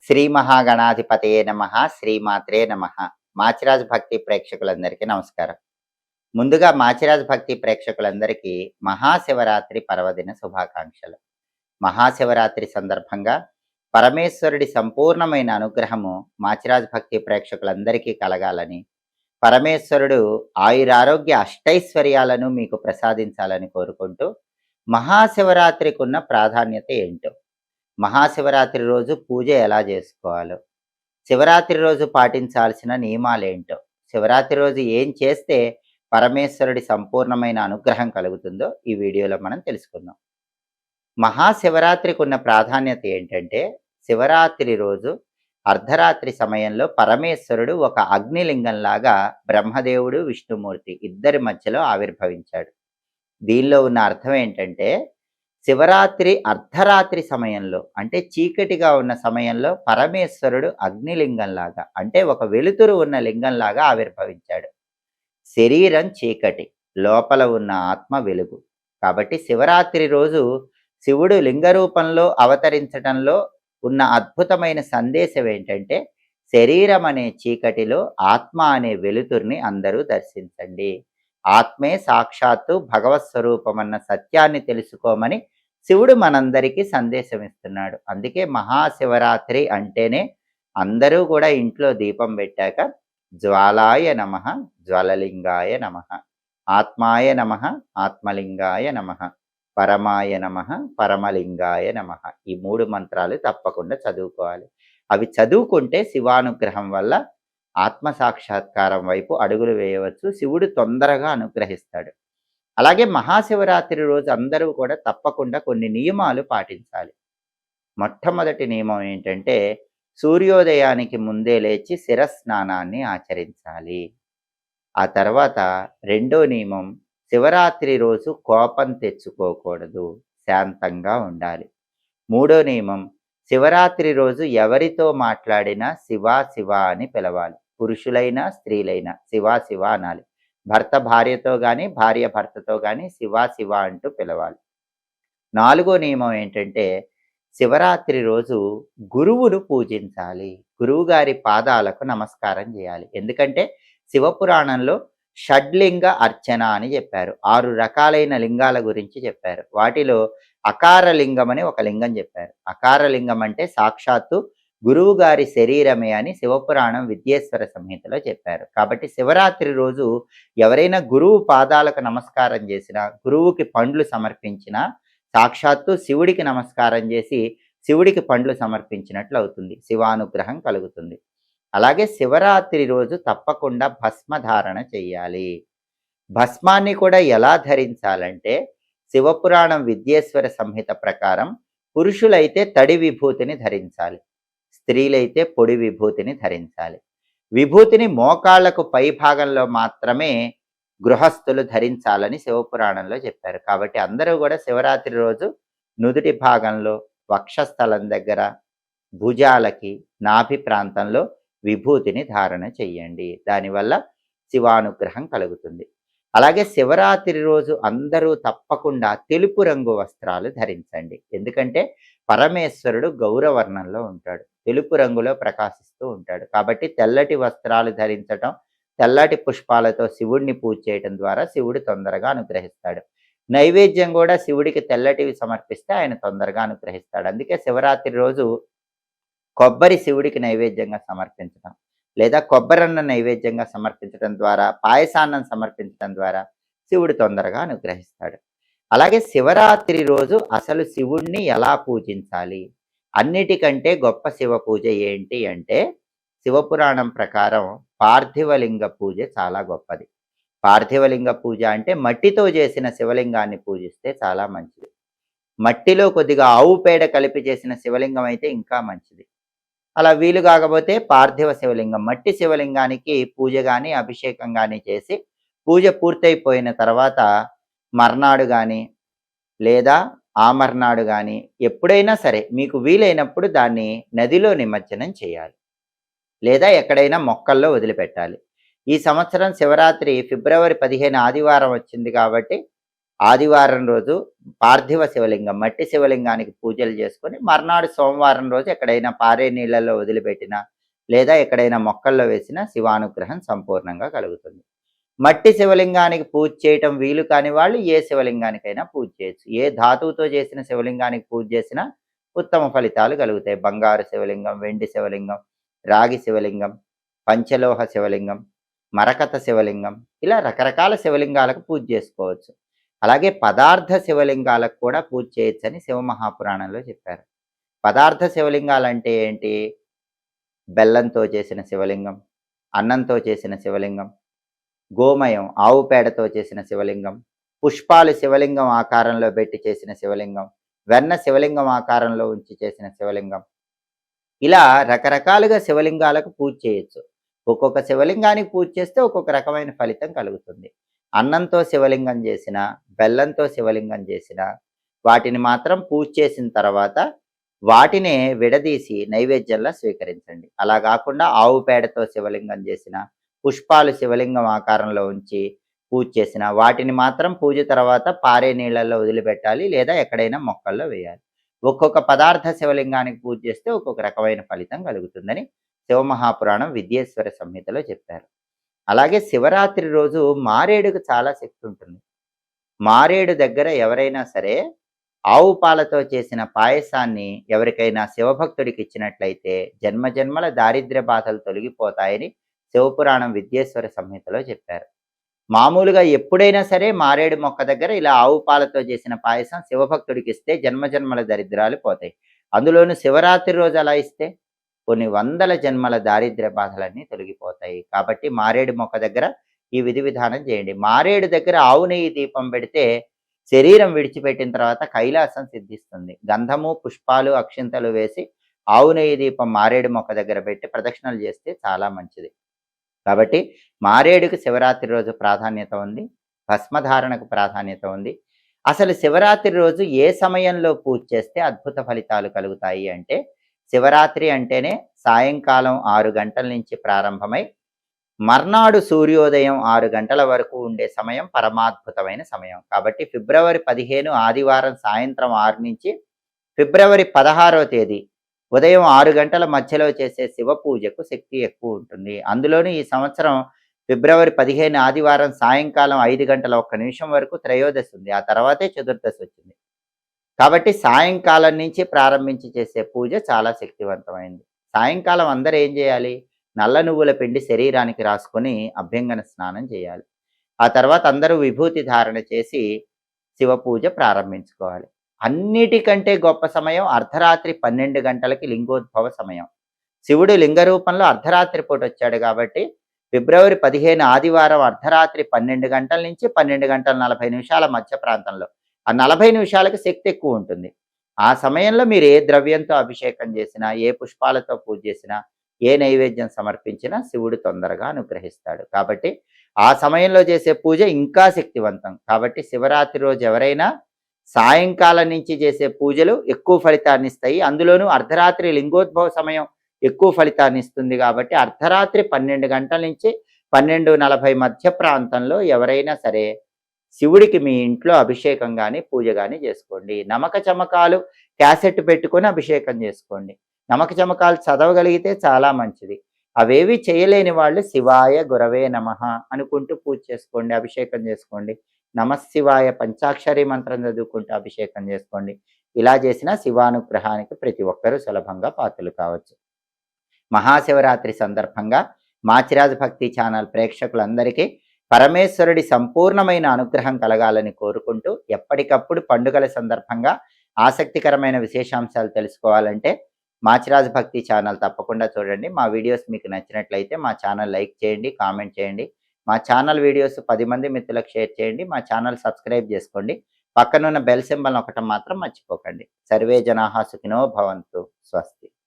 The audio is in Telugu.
శ్రీ మహాగణాధిపతయే నమః. శ్రీమాత్రే నమః. మాచిరాజ్ భక్తి ప్రేక్షకులందరికీ నమస్కారం. ముందుగా మాచిరాజ్ భక్తి ప్రేక్షకులందరికీ మహాశివరాత్రి పర్వదిన శుభాకాంక్షలు. మహాశివరాత్రి సందర్భంగా పరమేశ్వరుడి సంపూర్ణమైన అనుగ్రహము మాచిరాజ్ భక్తి ప్రేక్షకులందరికీ కలగాలని, పరమేశ్వరుడు ఆయురారోగ్య అష్టైశ్వర్యాలను మీకు ప్రసాదించాలని కోరుకుంటూ, మహాశివరాత్రికి ఉన్న ప్రాధాన్యత ఏంటో, మహాశివరాత్రి రోజు పూజ ఎలా చేసుకోవాలో, శివరాత్రి రోజు పాటించాల్సిన నియమాలేంటో, శివరాత్రి రోజు ఏం చేస్తే పరమేశ్వరుడి సంపూర్ణమైన అనుగ్రహం కలుగుతుందో ఈ వీడియోలో మనం తెలుసుకుందాం. మహాశివరాత్రికి ఉన్న ప్రాధాన్యత ఏంటంటే, శివరాత్రి రోజు అర్ధరాత్రి సమయంలో పరమేశ్వరుడు ఒక అగ్నిలింగంలాగా బ్రహ్మదేవుడు విష్ణుమూర్తి ఇద్దరి మధ్యలో ఆవిర్భవించాడు. దీనిలో ఉన్న అర్థం ఏంటంటే, శివరాత్రి అర్ధరాత్రి సమయంలో అంటే చీకటిగా ఉన్న సమయంలో పరమేశ్వరుడు అగ్నిలింగంలాగా అంటే ఒక వెలుతురు ఉన్న లింగంలాగా ఆవిర్భవించాడు. శరీరం చీకటి, లోపల ఉన్న ఆత్మ వెలుగు. కాబట్టి శివరాత్రి రోజు శివుడు లింగ రూపంలో అవతరించడంలో ఉన్న అద్భుతమైన సందేశం ఏంటంటే, శరీరం అనే చీకటిలో ఆత్మ అనే వెలుతుర్ని అందరూ దర్శించండి, ఆత్మే సాక్షాత్తు భగవత్ స్వరూపమన్న సత్యాన్ని తెలుసుకోమని శివుడు మనందరికీ సందేశం ఇస్తున్నాడు. అందుకే మహాశివరాత్రి అంటేనే అందరూ కూడా ఇంట్లో దీపం పెట్టాక జ్వాలాయ నమః, జ్వలలింగాయ నమః, ఆత్మాయ నమః, ఆత్మలింగాయ నమః, పరమాయ నమః, పరమలింగాయ నమః, ఈ 3 మంత్రాలు తప్పకుండా చదువుకోవాలి. అవి చదువుకుంటే శివానుగ్రహం వల్ల ఆత్మ సాక్షాత్కారం వైపు అడుగులు వేయవచ్చు. శివుడు తొందరగా అనుగ్రహిస్తాడు. అలాగే మహాశివరాత్రి రోజు అందరూ కూడా తప్పకుండా కొన్ని నియమాలు పాటించాలి. మొట్టమొదటి నియమం ఏంటంటే, సూర్యోదయానికి ముందే లేచి శిరస్నానాన్ని ఆచరించాలి. ఆ తర్వాత రెండో నియమం, శివరాత్రి రోజు కోపం తెచ్చుకోకూడదు, శాంతంగా ఉండాలి. మూడో నియమం, శివరాత్రి రోజు ఎవరితో మాట్లాడినా శివా శివ అని పిలవాలి. పురుషులైనా స్త్రీలైనా శివా శివ అనాలి. భర్త భార్యతో కానీ భార్య భర్తతో కానీ శివా శివ అంటూ పిలవాలి. నాలుగో నియమం ఏంటంటే, శివరాత్రి రోజు గురువును పూజించాలి, గురువు గారి పాదాలకు నమస్కారం చేయాలి. ఎందుకంటే శివపురాణంలో షడ్లింగ అర్చన అని చెప్పారు. 6 రకాలైన లింగాల గురించి చెప్పారు. వాటిలో అకారలింగం అని ఒక లింగం చెప్పారు. అకారలింగం అంటే సాక్షాత్తు గురువు గారి శరీరమే అని శివపురాణం విద్యేశ్వర సంహితలో చెప్పారు. కాబట్టి శివరాత్రి రోజు ఎవరైనా గురువు పాదాలకు నమస్కారం చేసినా, గురువుకి పండ్లు సమర్పించినా సాక్షాత్తు శివుడికి నమస్కారం చేసి శివుడికి పండ్లు సమర్పించినట్లు అవుతుంది, శివానుగ్రహం కలుగుతుంది. అలాగే శివరాత్రి రోజు తప్పకుండా భస్మధారణ చెయ్యాలి. భస్మాన్ని కూడా ఎలా ధరించాలంటే, శివపురాణం విద్యేశ్వర సంహిత ప్రకారం పురుషులైతే తడి విభూతిని ధరించాలి, స్త్రీలైతే పొడి విభూతిని ధరించాలి. విభూతిని మోకాళ్లకు పై భాగంలో మాత్రమే గృహస్థులు ధరించాలని శివపురాణంలో చెప్పారు. కాబట్టి అందరూ కూడా శివరాత్రి రోజు నుదుటి భాగంలో, వక్షస్థలం దగ్గర, భుజాలకి, నాభి ప్రాంతంలో విభూతిని ధారణ చెయ్యండి. దానివల్ల శివానుగ్రహం కలుగుతుంది. అలాగే శివరాత్రి రోజు అందరూ తప్పకుండా తెలుపు రంగు వస్త్రాలు ధరించండి. ఎందుకంటే పరమేశ్వరుడు గౌరవర్ణంలో ఉంటాడు, తెలుపు రంగులో ప్రకాశిస్తూ ఉంటాడు. కాబట్టి తెల్లటి వస్త్రాలు ధరించటం, తెల్లటి పుష్పాలతో శివుడిని పూజ చేయటం ద్వారా శివుడు తొందరగా అనుగ్రహిస్తాడు. నైవేద్యం కూడా శివుడికి తెల్లటివి సమర్పిస్తే ఆయన తొందరగా అనుగ్రహిస్తాడు. అందుకే శివరాత్రి రోజు కొబ్బరి శివుడికి నైవేద్యంగా సమర్పించడం, లేదా కొబ్బరన్న నైవేద్యంగా సమర్పించడం ద్వారా, పాయసాన్నం సమర్పించడం ద్వారా శివుడు తొందరగా అనుగ్రహిస్తాడు. అలాగే శివరాత్రి రోజు అసలు శివుణ్ణి ఎలా పూజించాలి? అన్నిటికంటే గొప్ప శివ పూజ ఏంటి అంటే, శివపురాణం ప్రకారం పార్థివలింగ పూజ చాలా గొప్పది. పార్థివలింగ పూజ అంటే మట్టితో చేసిన శివలింగాన్ని పూజిస్తే చాలా మంచిది. మట్టిలో కొద్దిగా ఆవు పేడ కలిపి చేసిన శివలింగం అయితే ఇంకా మంచిది. అలా వీలు కాకపోతే పార్థివ శివలింగం, మట్టి శివలింగానికి పూజ కానీ అభిషేకం కానీ చేసి పూజ పూర్తయిపోయిన తర్వాత మర్నాడు కానీ లేదా ఆ మర్నాడు కానీ ఎప్పుడైనా సరే మీకు వీలైనప్పుడు దాన్ని నదిలో నిమజ్జనం చేయాలి, లేదా ఎక్కడైనా మొక్కల్లో వదిలిపెట్టాలి. ఈ సంవత్సరం శివరాత్రి ఫిబ్రవరి 15 ఆదివారం వచ్చింది కాబట్టి ఆదివారం రోజు పార్థివ శివలింగం, మట్టి శివలింగానికి పూజలు చేసుకొని మర్నాడు సోమవారం రోజు ఎక్కడైనా పారే నీళ్ళలో వదిలిపెట్టినా లేదా ఎక్కడైనా మొక్కల్లో వేసిన శివానుగ్రహం సంపూర్ణంగా కలుగుతుంది. మట్టి శివలింగానికి పూజ చేయటం వీలు కాని వాళ్ళు ఏ శివలింగానికైనా పూజ చేయొచ్చు. ఏ ధాతువుతో చేసిన శివలింగానికి పూజ చేసినా ఉత్తమ ఫలితాలు కలుగుతాయి. బంగారు శివలింగం, వెండి శివలింగం, రాగి శివలింగం, పంచలోహ శివలింగం, మరకత శివలింగం, ఇలా రకరకాల శివలింగాలకు పూజ చేసుకోవచ్చు. అలాగే పదార్థ శివలింగాలకు కూడా పూజ చేయొచ్చని శివమహాపురాణంలో చెప్పారు. పదార్థ శివలింగాలంటే ఏంటి? బెల్లంతో చేసిన శివలింగం, అన్నంతో చేసిన శివలింగం, గోమయం ఆవు పేడతో చేసిన శివలింగం, పుష్పాలు శివలింగం ఆకారంలో పెట్టి చేసిన శివలింగం, వెన్న శివలింగం ఆకారంలో ఉంచి చేసిన శివలింగం, ఇలా రకరకాలుగా శివలింగాలకు పూజ చేయొచ్చు. ఒక్కొక్క శివలింగానికి పూజ చేస్తే ఒక్కొక్క రకమైన ఫలితం కలుగుతుంది. అన్నంతో శివలింగం చేసిన, బెల్లంతో శివలింగం చేసిన వాటిని మాత్రం పూజ చేసిన తర్వాత వాటినే విడదీసి నైవేద్యంలా స్వీకరించండి. అలా కాకుండా ఆవు పేడతో శివలింగం చేసిన, పుష్పాలు శివలింగం ఆకారంలో ఉంచి పూజ చేసిన వాటిని మాత్రం పూజ తర్వాత పారే నీళ్ళల్లో వదిలిపెట్టాలి లేదా ఎక్కడైనా మొక్కల్లో వేయాలి. ఒక్కొక్క పదార్థ శివలింగానికి పూజ చేస్తే ఒక్కొక్క రకమైన ఫలితం కలుగుతుందని శివమహాపురాణం విద్యేశ్వర సంహితలో చెప్పారు. అలాగే శివరాత్రి రోజు మారేడుకు చాలా శక్తి ఉంటుంది. మారేడు దగ్గర ఎవరైనా సరే ఆవు పాలతో చేసిన పాయసాన్ని ఎవరికైనా శివభక్తుడికి ఇచ్చినట్లయితే జన్మజన్మల దారిద్ర్య బాధలు తొలగిపోతాయని శివపురాణం విద్యేశ్వర సంహితలో చెప్పారు. మామూలుగా ఎప్పుడైనా సరే మారేడు మొక్క దగ్గర ఇలా ఆవు పాలతో చేసిన పాయసం శివభక్తుడికి ఇస్తే జన్మజన్మల దరిద్రాలు పోతాయి. అందులోనూ శివరాత్రి రోజు అలా ఇస్తే కొన్ని వందల జన్మల దారిద్ర్య బాధలన్నీ తొలగిపోతాయి. కాబట్టి మారేడు మొక్క దగ్గర ఈ విధి విధానం చేయండి. మారేడు దగ్గర ఆవు నెయ్యి దీపం పెడితే శరీరం విడిచిపెట్టిన తర్వాత కైలాసం సిద్ధిస్తుంది. గంధము, పుష్పాలు, అక్షింతలు వేసి ఆవు నెయ్యి దీపం మారేడు మొక్క దగ్గర పెట్టి ప్రదక్షిణలు చేస్తే చాలా మంచిది. కాబట్టి మారేడుకు శివరాత్రి రోజు ప్రాధాన్యత ఉంది, భస్మధారణకు ప్రాధాన్యత ఉంది. అసలు శివరాత్రి రోజు ఏ సమయంలో పూజ చేస్తే అద్భుత ఫలితాలు కలుగుతాయి అంటే, శివరాత్రి అంటేనే సాయంకాలం 6 గంటల నుంచి ప్రారంభమై మర్నాడు సూర్యోదయం 6 గంటల వరకు ఉండే సమయం పరమాద్భుతమైన సమయం. కాబట్టి ఫిబ్రవరి 15 ఆదివారం సాయంత్రం 6 నుంచి ఫిబ్రవరి 16వ తేదీ ఉదయం 6 గంటల మధ్యలో చేసే శివ పూజకు శక్తి ఎక్కువ ఉంటుంది. అందులోనూ ఈ సంవత్సరం ఫిబ్రవరి 15 ఆదివారం సాయంకాలం 5 గంటల 1 నిమిషం వరకు త్రయోదశి ఉంది. ఆ తర్వాతే చతుర్దశి వచ్చింది. కాబట్టి సాయంకాలం నుంచి ప్రారంభించి చేసే పూజ చాలా శక్తివంతమైంది. సాయంకాలం అందరూ ఏం చేయాలి? నల్ల నువ్వుల పిండి శరీరానికి రాసుకొని అభ్యంగన స్నానం చేయాలి. ఆ తర్వాత అందరూ విభూతి ధారణ చేసి శివ పూజ ప్రారంభించుకోవాలి. అన్నిటికంటే గొప్ప సమయం అర్ధరాత్రి 12 గంటలకి లింగోద్భవ సమయం. శివుడు లింగ రూపంలో అర్ధరాత్రి పూట వచ్చాడు కాబట్టి ఫిబ్రవరి 15 ఆదివారం అర్ధరాత్రి 12 గంటల నుంచి 12 గంటల 40 నిమిషాల మధ్య ప్రాంతంలో ఆ 40 నిమిషాలకు శక్తి ఎక్కువ ఉంటుంది. ఆ సమయంలో మీరు ఏ ద్రవ్యంతో అభిషేకం చేసినా, ఏ పుష్పాలతో పూజ చేసినా, ఏ నైవేద్యం సమర్పించినా శివుడు తొందరగా అనుగ్రహిస్తాడు. కాబట్టి ఆ సమయంలో చేసే పూజ ఇంకా శక్తివంతం. కాబట్టి శివరాత్రి రోజు ఎవరైనా సాయంకాలం నుంచి చేసే పూజలు ఎక్కువ ఫలితాన్ని ఇస్తాయి. అందులోనూ అర్ధరాత్రి లింగోద్భవ సమయం ఎక్కువ ఫలితాన్ని ఇస్తుంది. కాబట్టి అర్ధరాత్రి 12 గంటల నుంచి 12:40 మధ్య ప్రాంతంలో ఎవరైనా సరే శివుడికి మీ ఇంట్లో అభిషేకం కానీ పూజ కానీ చేసుకోండి. నమక చమకాలు క్యాసెట్ పెట్టుకొని అభిషేకం చేసుకోండి. నమక చమకాలు చదవగలిగితే చాలా మంచిది. అవేవి చేయలేని వాళ్ళు శివాయ గురవే నమః అనుకుంటూ పూజ చేసుకోండి, అభిషేకం చేసుకోండి. నమశివాయ పంచాక్షరి మంత్రం చదువుకుంటూ అభిషేకం చేసుకోండి. ఇలా చేసిన శివానుగ్రహానికి ప్రతి ఒక్కరూ సులభంగా పాత్రలు కావచ్చు. మహాశివరాత్రి సందర్భంగా మాచిరాజు భక్తి ఛానల్ ప్రేక్షకులందరికీ పరమేశ్వరుడి సంపూర్ణమైన అనుగ్రహం కలగాలని కోరుకుంటూ, ఎప్పటికప్పుడు పండుగల సందర్భంగా ఆసక్తికరమైన విశేషాంశాలు తెలుసుకోవాలంటే మాచిరాజు భక్తి ఛానల్ తప్పకుండా చూడండి. మా వీడియోస్ మీకు నచ్చినట్లయితే మా ఛానల్ లైక్ చేయండి, కామెంట్ చేయండి. మా ఛానల్ వీడియోస్ 10 మంది మిత్రులకు షేర్ చేయండి. మా ఛానల్ సబ్స్క్రైబ్ చేసుకోండి. పక్కనున్న బెల్ సింబల్ నొక్కటం మాత్రం మర్చిపోకండి. సర్వే జనాః సుఖినో భవంతు. స్వస్తి.